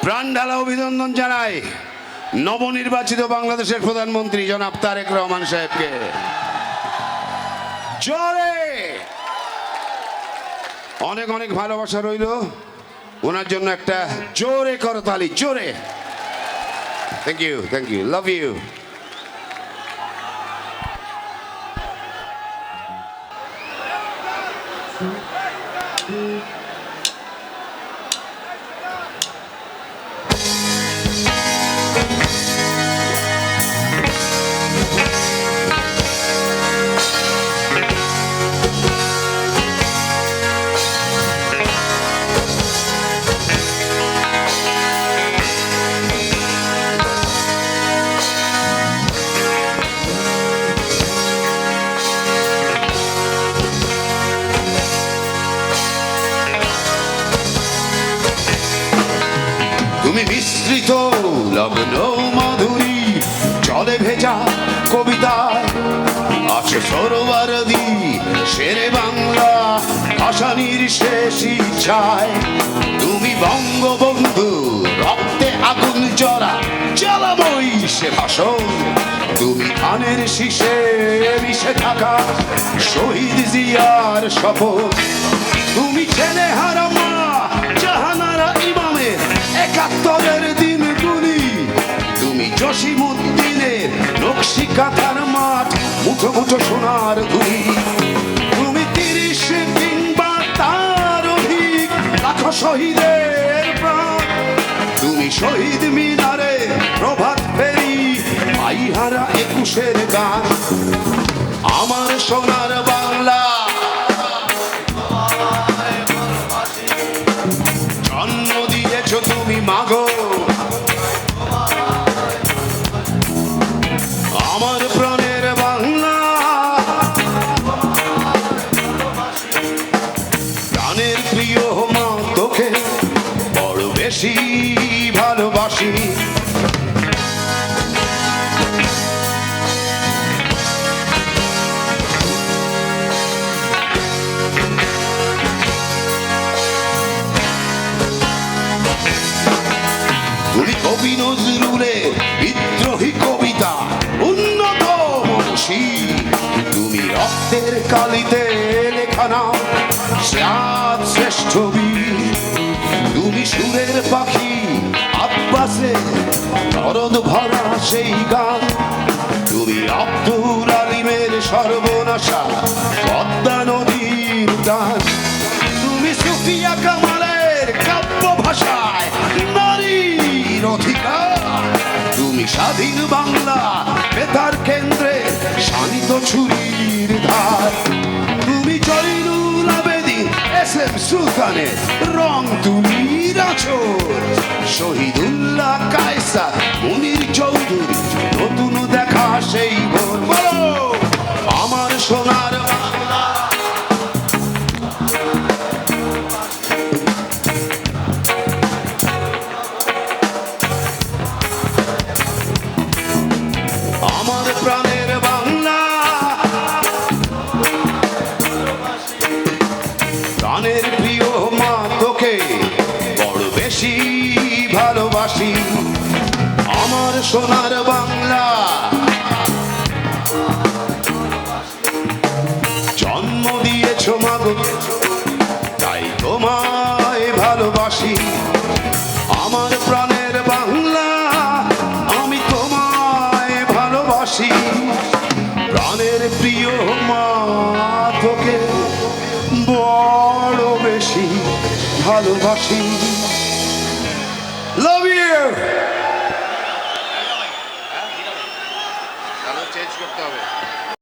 প্রাণ ঢালা অভিনন্দন জানাই নবনির্বাচিত বাংলাদেশের প্রধানমন্ত্রী জনাব তারেক রহমান সাহেবকে। জোরে অনেক অনেক ভালোবাসা রইল ওনার জন্য। একটা জোরে করতালি, জোরে। Thank you, love you. তুমি মিশ্রিত লগ্ন মাধুরী জলে ভেজা কবিতায় আছো সরোবরদি শেরে বাংলা ভাষানির শেষ ইচ্ছায়। তুমি বঙ্গবন্ধু রক্তে আগুন জরা জ্বালাময়ী সে ভাষণ। তুমি ধানের শীষে মিশে থাকা শহীদ জিয়ার শপথ। তুমি ছেলে হারা মা জাহানারা ইমামের ৭১-এর দিনগুলি। তুমি জসিমউদ্দিনের নকশি কাঁথার মাঠ মুঠো মুঠো সোনার ধুলি। তুমি ৩০ কিংবা তার অধিক লাখো শহীদের প্রাণ। তুমি শহীদ মিনারে প্রভাত ফেরি আইহারা ২১-এর গান। আমার সোনার বাংলা জন্ম দিয়েছ তুমি মাগো। আমার প্রাণের বাংলা প্রাণের প্রিয় মা তোকে বড় বেশি ভালোবাসি। তুমি কবি নজরুলের বিদ্রোহী কবিতা উন্নত মনসী। তুমি রক্তের কালিতে লেখা নাম সাত শ্রেষ্ঠ বীর। তুমি সুরের পাখি আব্বাসে দরদ ভরা সেই গান। তুমি আব্দুল আলিমের সর্বনাশা পদ্মা নদীর গান। তুমি সুফিয়া কামালের কাব্য ভাষায় নারীর অধিকার। তুমি স্বাধীন বাংলা বেতার কেন্দ্রে শানিত ছুরির ধার। তুমি জয়নুল আবেদিন এস.এম. সুলতানের রং তুলির আঁচড়। শহীদুল্লাহ কায়সার মুনির চৌধুরী নতুন দেখা সেই ভোর। বলো আমার সোনার বাংলা আমার প্রাণের বাংলা প্রাণের প্রিয় মা তোকে বড় বেশি ভালোবাসি। আমার সোনার বাংলা জন্ম দিয়েছ মাগো তাই তোমায় ভালোবাসি। আমার প্রাণের বাংলা আমি তোমায় ভালোবাসি। প্রাণের প্রিয় মা তোকে বড় বেশি ভালোবাসি। Love you. চেঞ্জ করতে হবে।